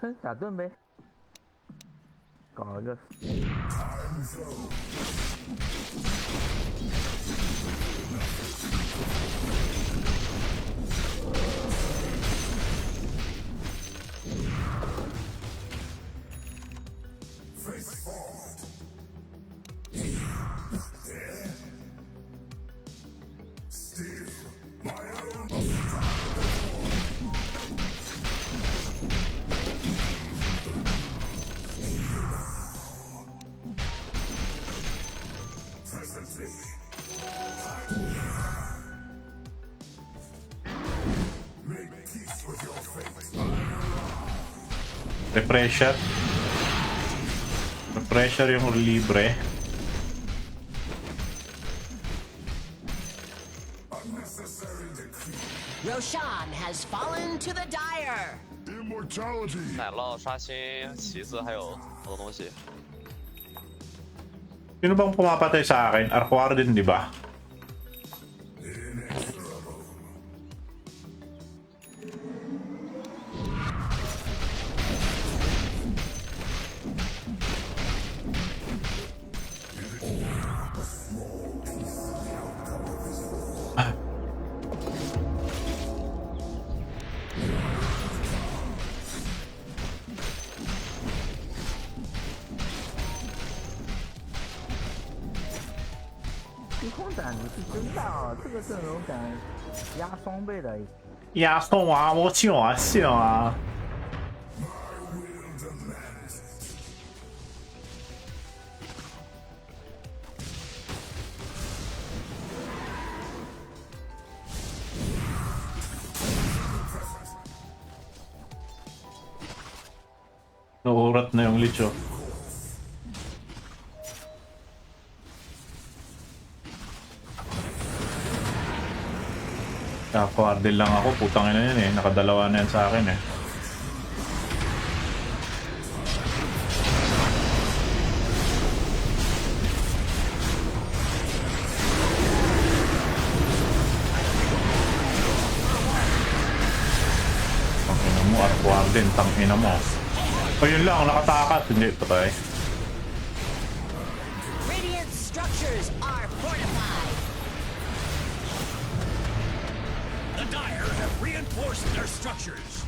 喷打盾呗，搞一个。Refresher. Refresher yung libre. Roshan has fallen to the Dire. Immortality. 奶酪、刷新、旗子，还有好多东西。 Sino bang pumapatay sa akin? Arquar din, di ba?胆子是真大啊！这个阵容敢压双倍的，压送啊！我信啊，信啊！Nauurat na yung licho. Kaka-ardel lang ako, putang ina yan eh. Nakadalawa na yan sa akin eh. Tangina mo, Arquarden, tangina mo. O yun lang, nakatakas. Hindi, patay. Radiant structures are fortified. The Dire have reinforced their structures.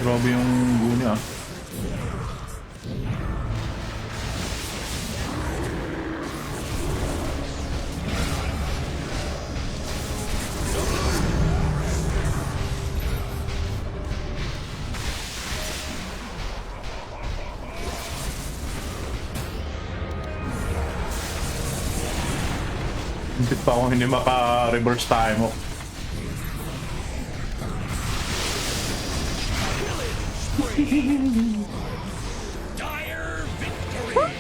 Grabe yung guni ah. Hindi pa ako hindi maka-reverse time mo. Dire victory.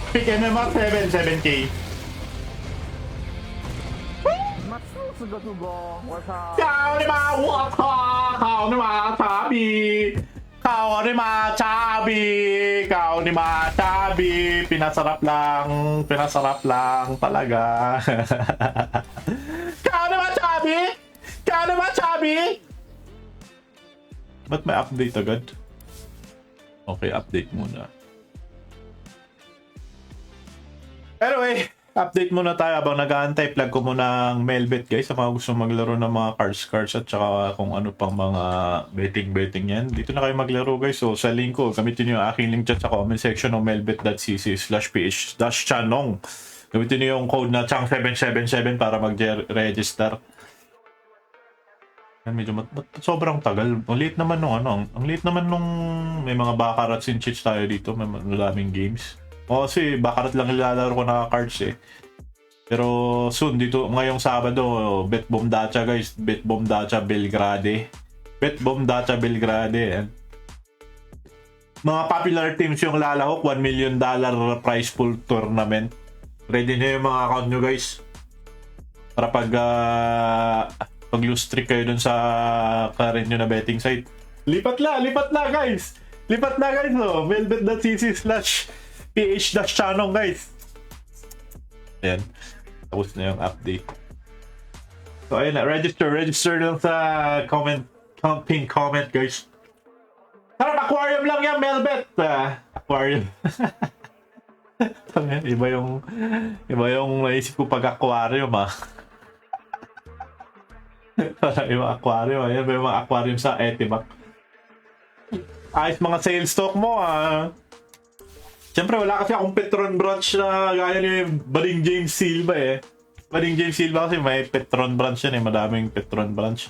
Pick naman 7K. 妈40个助攻，我操！靠你妈！我操！靠你妈！傻逼！靠你妈！傻逼！靠你妈！傻逼! Pinasarap lang talaga. Kao naman, Chabi! Kao naman, Chabi! Ba't may update agad? Okay, update muna. Anyway, update muna tayo habang nag-aantay. Plug ko muna ang Melbet guys sa mga gusto maglaro ng mga cards at saka kung ano pang mga betting yan. Dito na kayo maglaro guys. So sa link ko, gamitin nyo yung aking link chat sa comment section ng melbet.cc/ph-chanong. Gamitin nyo yung code na chang777 para mag-register. Yan, medyo sobrang tagal. Ang late naman nung ang late naman nung may mga Baccarat and cheats tayo dito. May maraming games. O kasi Baccarat lang nilalaro ko na cards eh. Pero soon dito ngayong Sabado, BetBomb Dacha guys, BetBomb Dacha Belgrade. BetBomb Dacha Belgrade. Yan. Mga popular teams yung lalahok, $1 million prize pool tournament. Ready na yung mga account nyo guys. Para pag lose streak kayo dun sa current nyo na betting site. Lipat na guys! Lipat na guys oh! Melbet.cc/ph-chanong guys. Ayan. Tapos na yung update. So ayun na, register lang sa pin comment guys. Sarap, aquarium lang yan, Melbet. Aquarium. iba yung naisip ko pag aquarium yung aquarium, ayan ba yung mga aquarium sa Etibac. Ayos mga sales talk mo Siyempre wala kasi akong Petron branch na gaya ni Bading James Silva Bading James Silva kasi may Petron branch yan madaming Petron branch.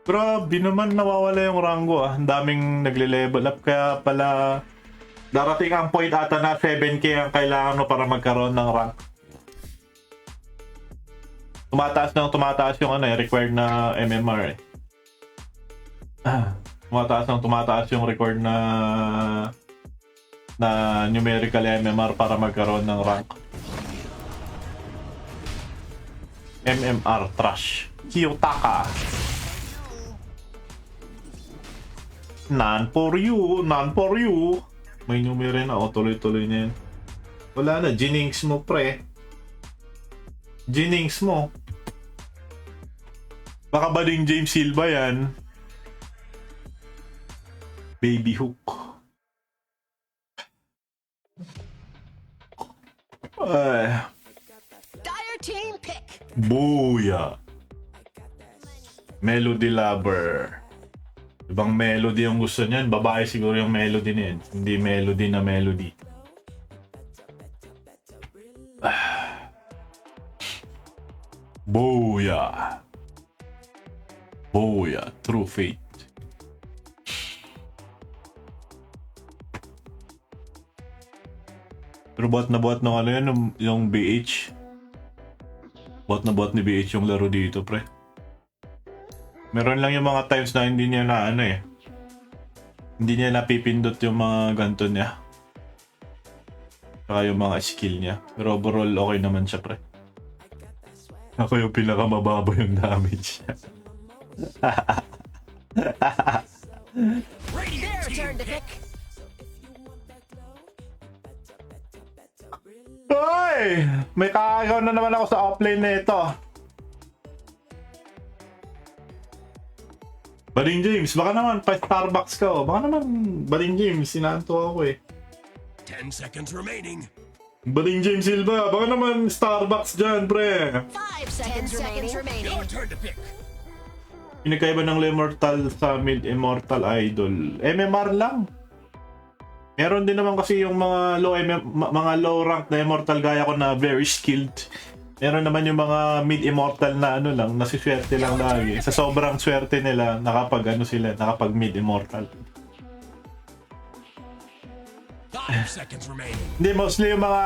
Grabe naman nawawala yung rango Ang daming nagle-level up kaya pala darating ang point ata na 7k ang kailangan mo para magkaroon ng rank. Tumataas yung required na MMR tumataas yung record na numerical MMR para magkaroon ng rank. MMR trash. Kiyotaka. None for you. May numero na tuloy-tuloy na yan. Wala na, Jinx mo pre. Jinx mo. Baka ba ding James Silva yan? Baby hook. Dire team pick. Booyah. Melody lover. Ibang melody yung gusto niyan. Babae siguro yung melody niyan. Hindi melody na melody. Booyah. Booyah. True fate. Pero buhat na yan yung BH. Buhat ni BH yung laro dito, pre. Meron lang yung mga times na hindi niya na hindi niya napipindot yung mga ganto niya. Saka yung mga skill niya. Pero overall okay naman siya, pre. Ako yung pinakamababa yung damage niya. Their turn to pick. Hoy! May kakagaw na naman ako sa offlane na ito. Bading James, baka naman pa Starbucks ka Baka naman, Bading James, sinanto ako 10 seconds remaining. Bading James Silva, baka naman Starbucks dyan, pre. 5 seconds remaining. Your turn to pick. Pinagkaiba ng Immortal sa Mid-Immortal Idol. MMR lang. Meron din naman kasi yung mga low rank na immortal gaya ko na very skilled. Meron naman yung mga mid-immortal na lang, nasiswerte lang lagi. Sa sobrang swerte nila, nakapag mid-immortal. 5 seconds remaining. Hindi, mostly yung mga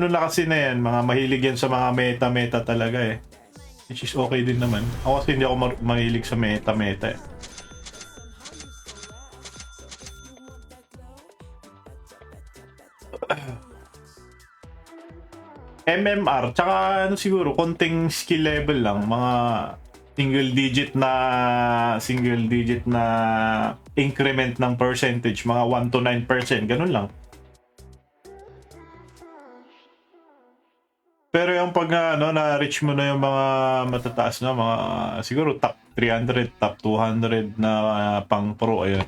na kasi na yan, mga mahilig yan sa mga meta talaga Which is okay din naman. Ako kasi hindi ako mahilig sa meta MMR, tsaka siguro konting skill level lang, mga single digit na increment ng percentage, mga 1 to 9%, ganun lang. Pero yung pag na-reach mo na yung mga matataas na, mga siguro top 300, top 200 na pang pro, ayun.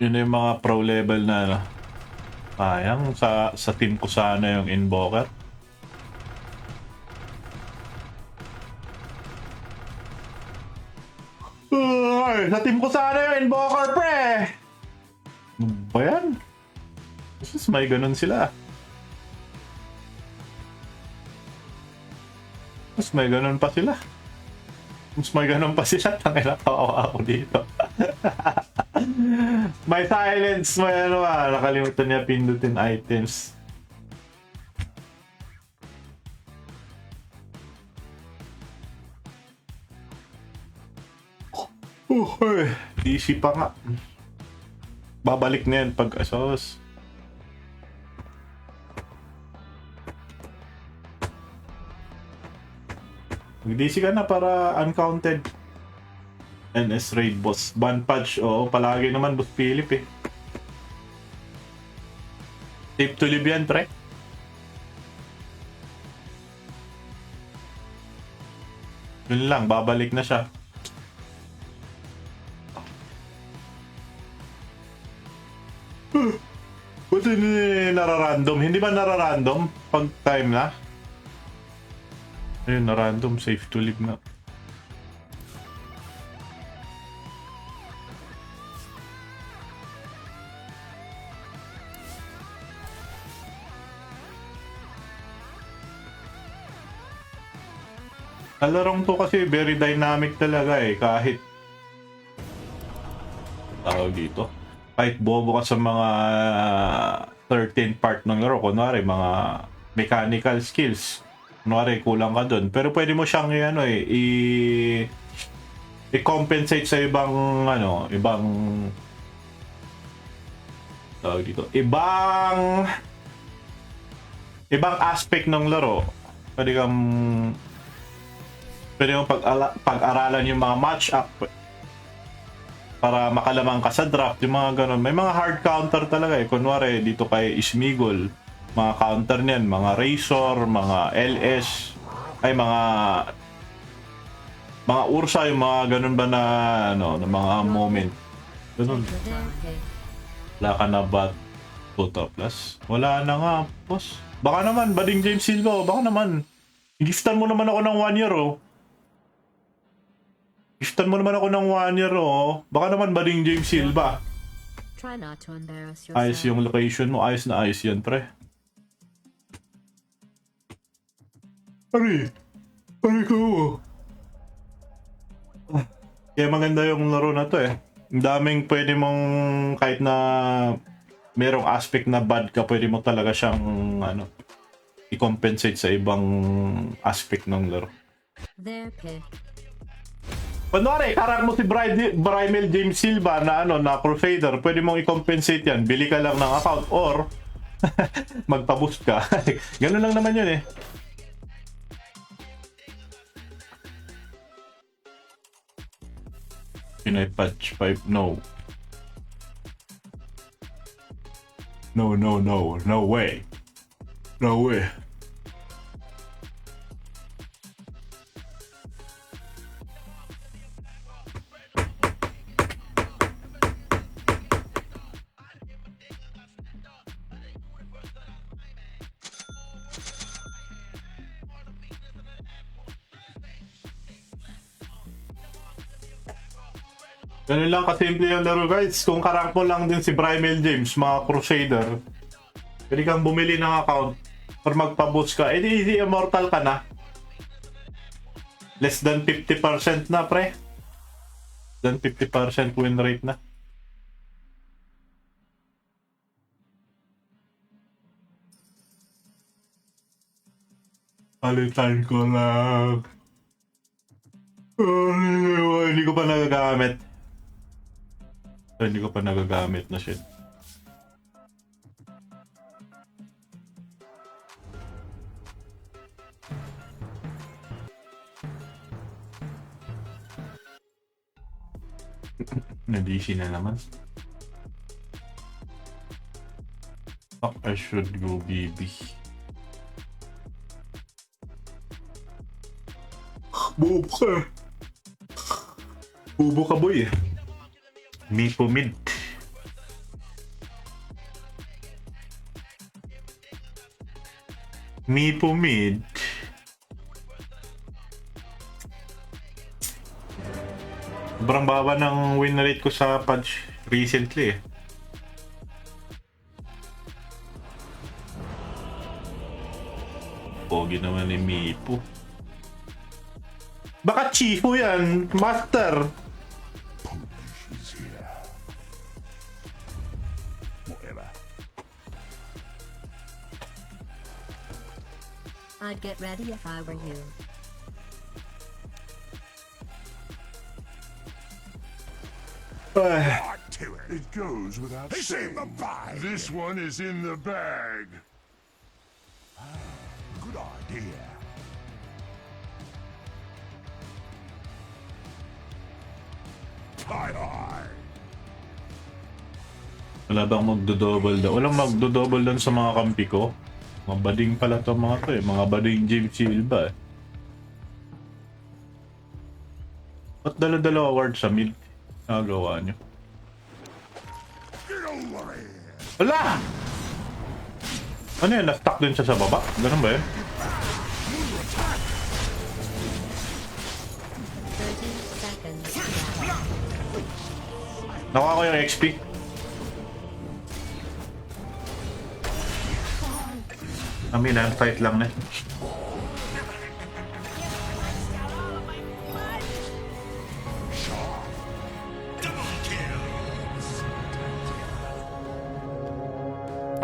Yun na yung mga pro level na sayang, sa team ko sana yung Invoker. Sa team ko sana yung Invoker, pre! Ano ba yan? Mas may ganun sila. Mas may ganun pa sila. Tangina, kawawa ako dito. May silence, may nakalimutan niya pindutin items. DC pa nga. Babalik na yan pag asos. Mag-DC ka na para uncounted. NS Raid Boss. Ban patch, oo, palagi naman Boss Philip Safe to live yan, pre. Yun lang, babalik na siya. Ba't hindi nararandom? Hindi ba nararandom pag time na? Ayun, na-random. Safe to live na. Larong to kasi very dynamic talaga eh. Kahit tawag dito, kahit bobo ka sa mga 13 part ng laro, kunwari mga mechanical skills, kunwari kulang ka dun, pero pwede mo siyang ano eh, i-compensate sa ibang ano, ibang tawag dito, ibang aspect ng laro. Pwede mong pag-aralan yung mga match-up para makalamang ka sa draft, yung mga ganun. May mga hard counter talaga eh. Kunwari, dito kay Ismigol, mga counter niyan, mga Razor, mga LS, ay mga Ursa, yung mga ganun ba na, ano, na mga moment. Ganun. Wala ka na ba Total Plus? Wala na nga, boss. Baka naman, Bading James Silva, baka naman. Giftan mo naman ako ng 1 year, oh. Giftan mo naman ako ng 1 year, oh. Baka naman Bading James Silva. Try not to embarrass yourself. Ayos yung location mo. Ayos na ayos yan, pre. Pare ko. Kaya maganda yung laro na to eh. Ang daming pwede mong, kahit na merong aspect na bad ka, pwede mo talaga siyang ano, i-compensate sa ibang aspect ng laro. Their pick. Kunwari, karak mo si Brymel James Silva na ano, na Crusader, pwede mong i-compensate yan. Bili ka lang ng account or magpa-boost ka. Ganun lang naman yun eh. Pinoy patch 5, no. No way. No way. Ganun lang kasimple yung laro guys. Kung karank mo lang din si Brymel James, mga Crusader, pwede kang bumili ng account or magpa-boost ka. Easy immortal ka na. Less than 50% na, pre. Less than 50% win rate na. Palitan ko lang. Hindi ko pa nagagamit. Hindi ko pa nagagamit na shit. Na-DC na naman. Fuck, I should go BB. Bobo ka. Bobo ka boy. Mipo mid. Mipo mid. Sobrang baba ng win rate ko sa patch recently eh. Pogi naman ni Mipo. Baka Chifu yan, Master. I'd get ready if I were you. Art to it. It goes without saying. This one is in the bag. Good idea. Hi. Wala bang magdo-double down? Walang magdo-double down sa mga kampi ko. Mga bading pala to mga to eh. Mga bading James Silva eh. Ba't dala-dala award sa mid? Nagawa nyo. Get over here. Wala! Ano yan? Na-stuck din siya sa baba? Ganun ba yun? 30 seconds left. Nakuha ko yung XP. Amin na, fight lang na.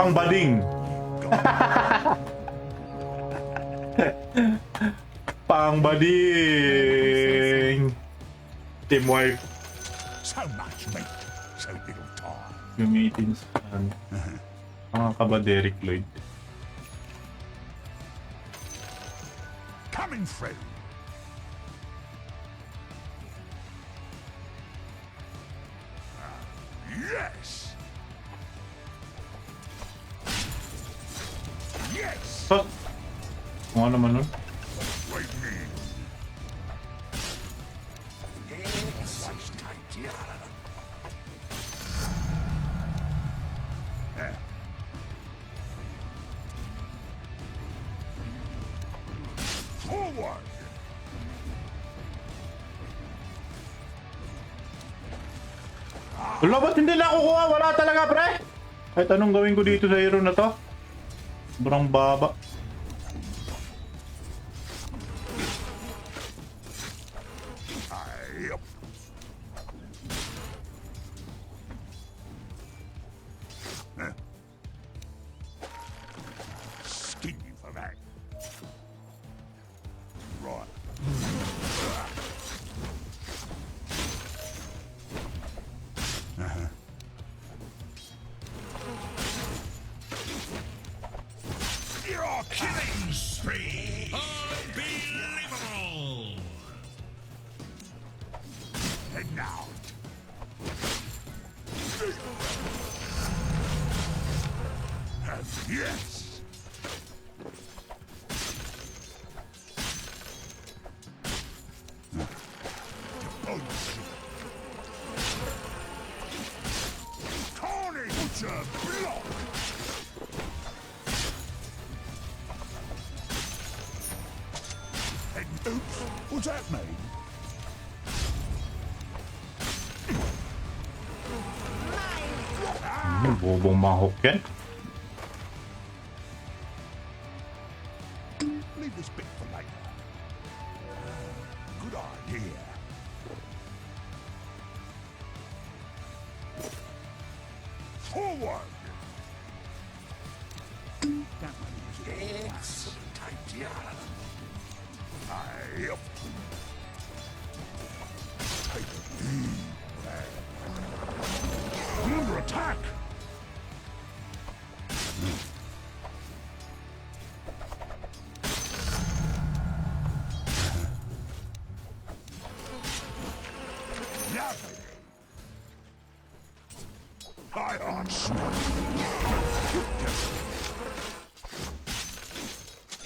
Pang bading. Pang bading. Team wipe. So much meat, so little time. Gamitin sa mga kabaderic Lloyd. Coming through. Yes. Yes. So, kung ano man nun. Wait me. Yes. Forward. Wala, ba't hindi nakukuha? Wala talaga, pre! Kahit anong gawin ko dito sa hero na to. Sobrang baba. Yep. Skin you for that. Right. You're killing spree. Unbelievable. And now. Yes. Tony Butcher block. And oops, what's that mean? Bobong mahok yan. Leave this bit for later. Good idea. Forward. That one is excellent idea. Yep. Take it easy. Under attack. Lovely. Iron Smoke.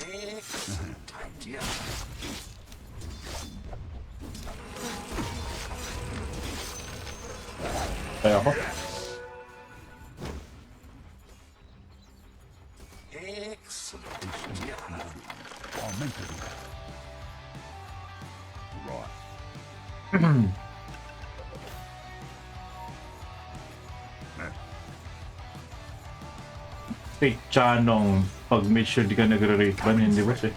Excellent idea. Kaya ako. Excellent idea. I meant to do that. Right. Fake Chanong, pag make sure di ka nagre-rate ban, hindi ba siya?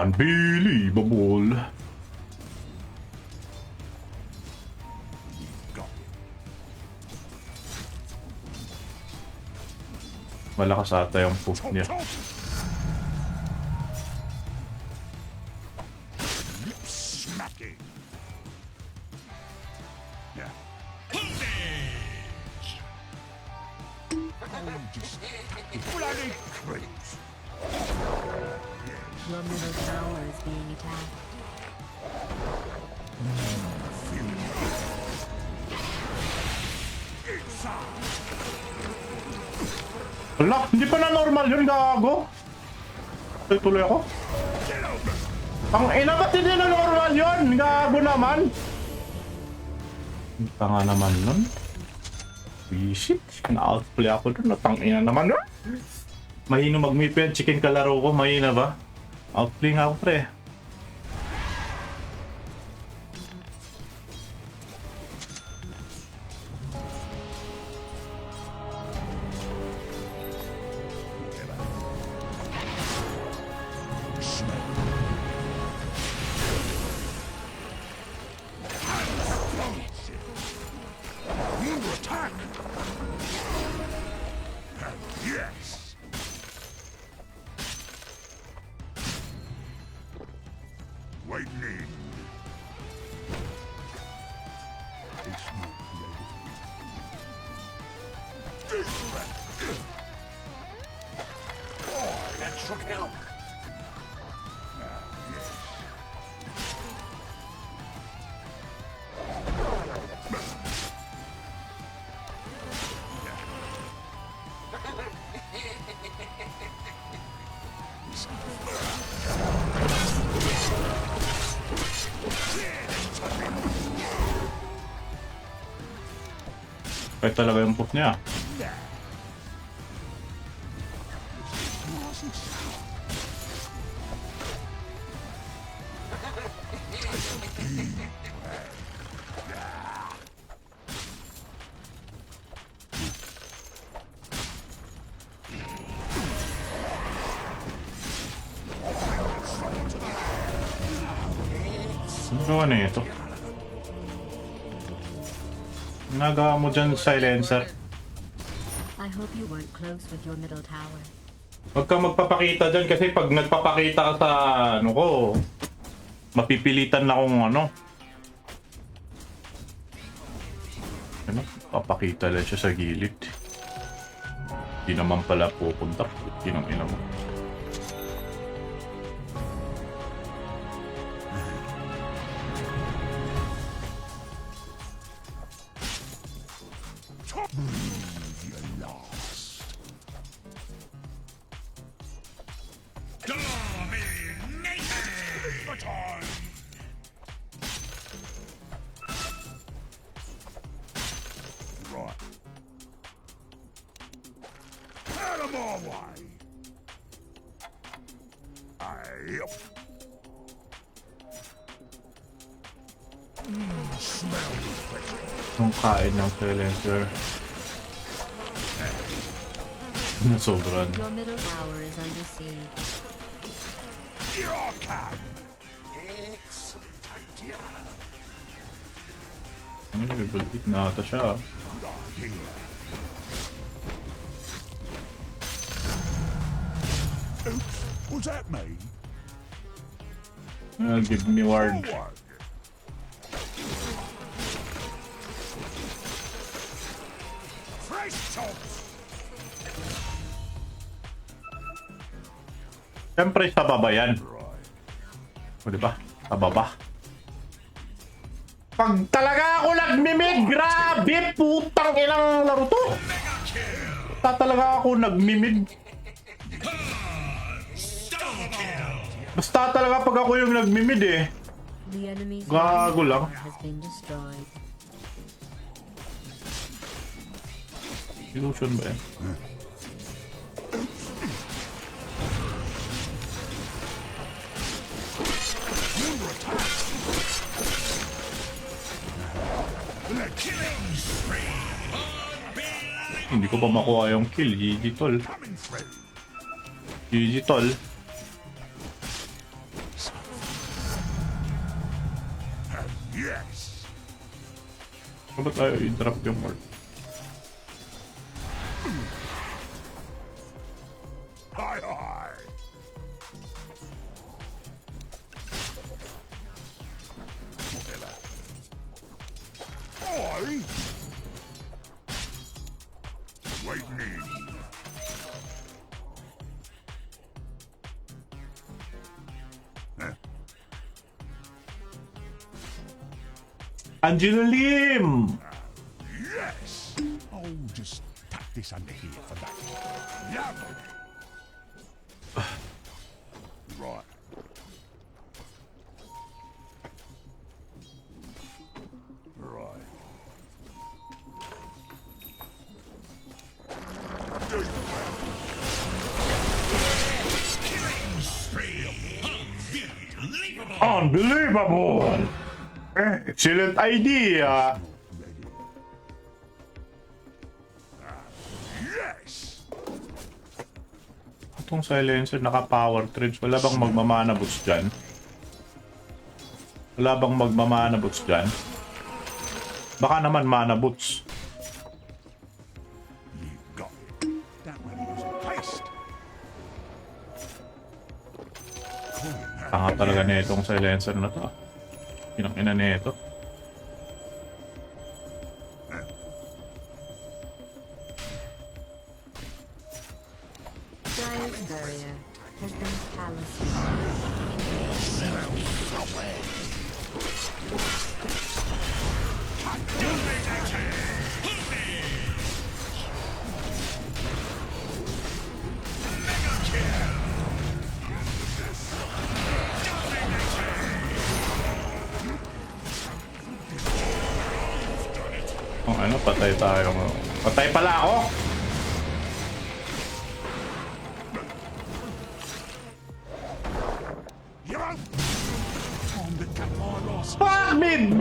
Unbelievable. Malakas ata yung poop niya. Lip smacking. Yeah. Oh, just bloody creeps. Yes. Your middle tower is being attacked. Wala, hindi pa na normal yun, gago. Tuloy ako. Ang ina, ba't hindi na normal yun? Gago naman. Ang tanga naman nun. Visit, na-outplay ako dun. Natangina naman nun. Mahino mag-meet yan, chicken kalaro ko. Mahina ba? Outplay nga ako, pre. Attack! Yes! Lightning! It's not oh, that should help! Kaya talaga yung push niya. Ano gawa na ito? Nagawa mo dyan, silencer. I hope you weren't close with your middle tower. Huwag kang magpapakita dyan kasi pag nagpapakita ka sa ano ko, mapipilitan na akong ano. Ano? Papakita lang siya sa gilid. Hindi naman pala pupunta. Ginang-ina mo. Yung kain ng silencer. Nasobran. Your middle tower is under siege. Ano, nag-bulit na ata siya. Was that me? Give me ward. Forward. Fresh toast. Siyempre sa baba yan. O diba? Sa baba. Pag talaga ako nagmimid, grabe putang ilang laro to. Basta talaga ako nagmimid. Basta talaga pag ako yung nagmimid eh. The enemy's Gago lang. tower has been destroyed. Illusion ba yan? Hindi ko pa makuha yung kill. GG tol. GG tol. Yes. Ba't tayo i-drop yung ward? Hi, hi. Oi. Lightning. Angelo Lim! Yes! Oh, just tuck this under here for that. Yeah. Right. Right. Unbelievable! Excellent idea! Yes! Itong silencer naka-power treads. Wala bang magmamana boost dyan? Wala bang magmamana boost dyan? Baka naman mana boots. You got it. That one was a paste. Tanga talaga na itong silencer na to. Pinakina na ito. Dire's barrier has been calloused. Oh, ano, patay tayo. Patay pala ako! You're Time to cut my loss. Fuck me!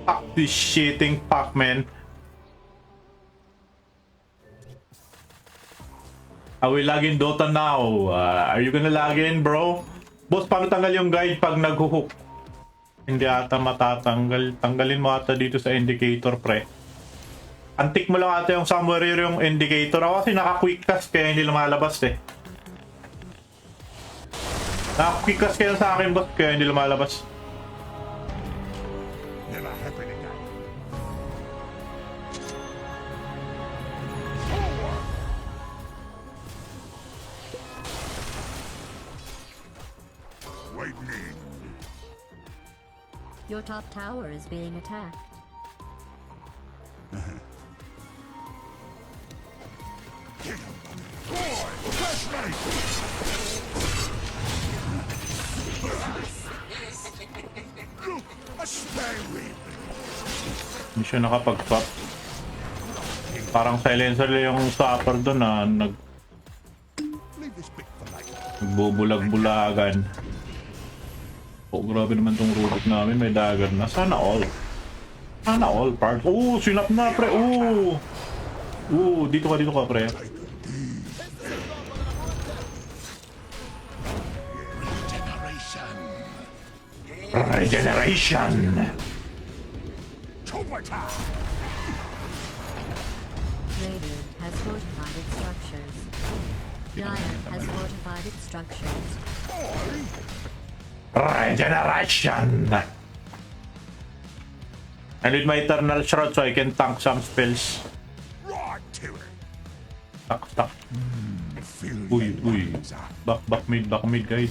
Fuck this shitting Pac-Man. I will log in Dota now. Are you gonna log in, bro? Boss, paano tanggal yung guide pag nag-hook? Hindi ata matatanggal. Tanggalin mo ata dito sa indicator, pre. Antik mo lang ata yung somewhere here yung indicator. Ako kasi naka-quick cast kaya hindi lumalabas eh. Naka-quick cast kaya sa akin, boss, kaya hindi lumalabas. Never happen again. Wait me. Your top tower is being attacked. A spare rib. Hindi siya nakapag-pop. Parang silencer lang yung stopper doon na Leave this bit for later. nagbubulag-bulagan. Oh, grabe naman tong robot namin. May dagger na. Sana all. Sana all parts. Oh, sinap na, pre. Oh. Dito ka, pre. Regeneration. Cooper time. Radiant has fortified its structures. Giant has fortified its structures. Regeneration. I need my Eternal Shroud so I can tank some spells. Right to it. Tak. Feel Uy. things up. Back mid, guys.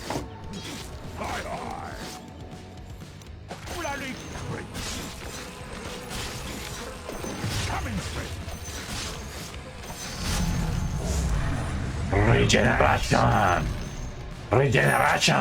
Aye, aye. Bloody creeps. Coming through. Regeneration.